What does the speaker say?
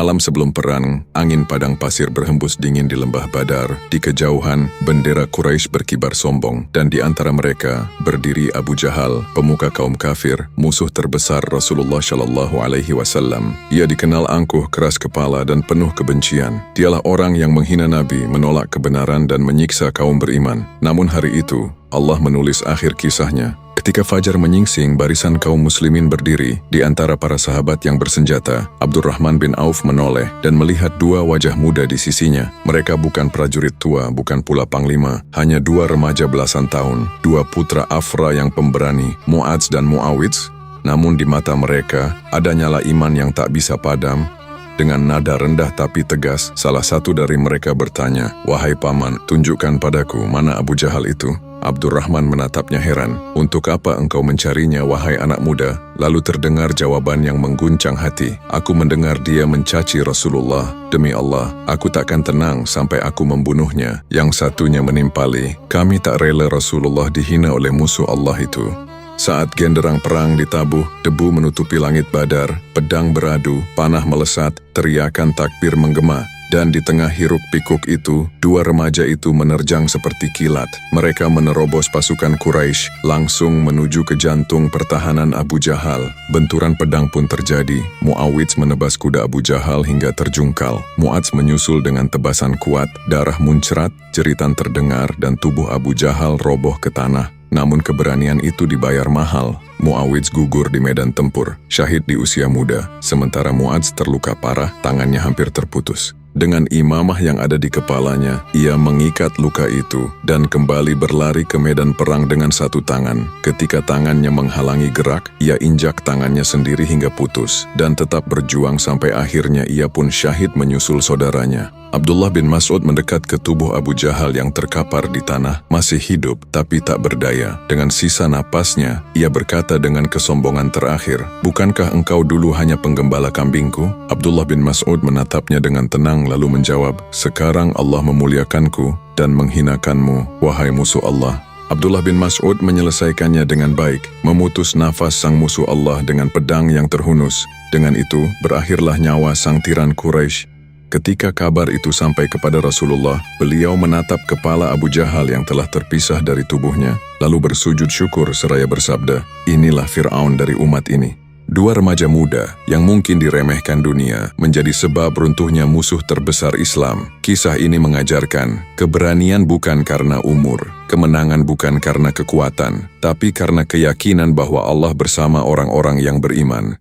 Malam sebelum perang, angin padang pasir berhembus dingin di lembah Badar. Di kejauhan, bendera Quraisy berkibar sombong, dan di antara mereka berdiri Abu Jahal, pemuka kaum kafir, musuh terbesar Rasulullah Shallallahu Alaihi Wasallam. Ia dikenal angkuh, keras kepala, dan penuh kebencian. Dialah orang yang menghina Nabi, menolak kebenaran, dan menyiksa kaum beriman. Namun hari itu, Allah menulis akhir kisahnya. Ketika fajar menyingsing, barisan kaum muslimin berdiri. Di antara para sahabat yang bersenjata, Abdurrahman bin Auf menoleh dan melihat dua wajah muda di sisinya. Mereka bukan prajurit tua, bukan pula panglima, hanya dua remaja belasan tahun, dua putra Afra yang pemberani, Mu'adz dan Mu'awidz. Namun di mata mereka, ada nyala iman yang tak bisa padam. Dengan nada rendah tapi tegas, salah satu dari mereka bertanya, "Wahai paman, tunjukkan padaku mana Abu Jahal itu." Abdurrahman menatapnya heran. "Untuk apa engkau mencarinya, wahai anak muda?" Lalu terdengar jawaban yang mengguncang hati. "Aku mendengar dia mencaci Rasulullah. Demi Allah, aku takkan tenang sampai aku membunuhnya." Yang satunya menimpali, "Kami tak rela Rasulullah dihina oleh musuh Allah itu." Saat genderang perang ditabuh, debu menutupi langit Badar, pedang beradu, panah melesat, teriakan takbir menggema. Dan di tengah hiruk pikuk itu, dua remaja itu menerjang seperti kilat. Mereka menerobos pasukan Quraisy, langsung menuju ke jantung pertahanan Abu Jahal. Benturan pedang pun terjadi. Mu'awidz menebas kuda Abu Jahal hingga terjungkal. Mu'adz menyusul dengan tebasan kuat, darah muncrat, jeritan terdengar, dan tubuh Abu Jahal roboh ke tanah. Namun keberanian itu dibayar mahal. Mu'awidz gugur di medan tempur, syahid di usia muda. Sementara Mu'adz terluka parah, tangannya hampir terputus. Dengan imamah yang ada di kepalanya, ia mengikat luka itu dan kembali berlari ke medan perang dengan satu tangan. Ketika tangannya menghalangi gerak, ia injak tangannya sendiri hingga putus dan tetap berjuang sampai akhirnya ia pun syahid menyusul saudaranya. Abdullah bin Mas'ud mendekat ke tubuh Abu Jahal yang terkapar di tanah, masih hidup tapi tak berdaya. Dengan sisa napasnya, ia berkata dengan kesombongan terakhir, "Bukankah engkau dulu hanya penggembala kambingku?" Abdullah bin Mas'ud menatapnya dengan tenang lalu menjawab, "Sekarang Allah memuliakanku dan menghinakanmu, wahai musuh Allah." Abdullah bin Mas'ud menyelesaikannya dengan baik, memutus nafas sang musuh Allah dengan pedang yang terhunus. Dengan itu, berakhirlah nyawa sang tiran Quraisy. Ketika kabar itu sampai kepada Rasulullah, beliau menatap kepala Abu Jahal yang telah terpisah dari tubuhnya, lalu bersujud syukur seraya bersabda, "Inilah Fir'aun dari umat ini." Dua remaja muda yang mungkin diremehkan dunia menjadi sebab runtuhnya musuh terbesar Islam. Kisah ini mengajarkan, keberanian bukan karena umur, kemenangan bukan karena kekuatan, tapi karena keyakinan bahwa Allah bersama orang-orang yang beriman.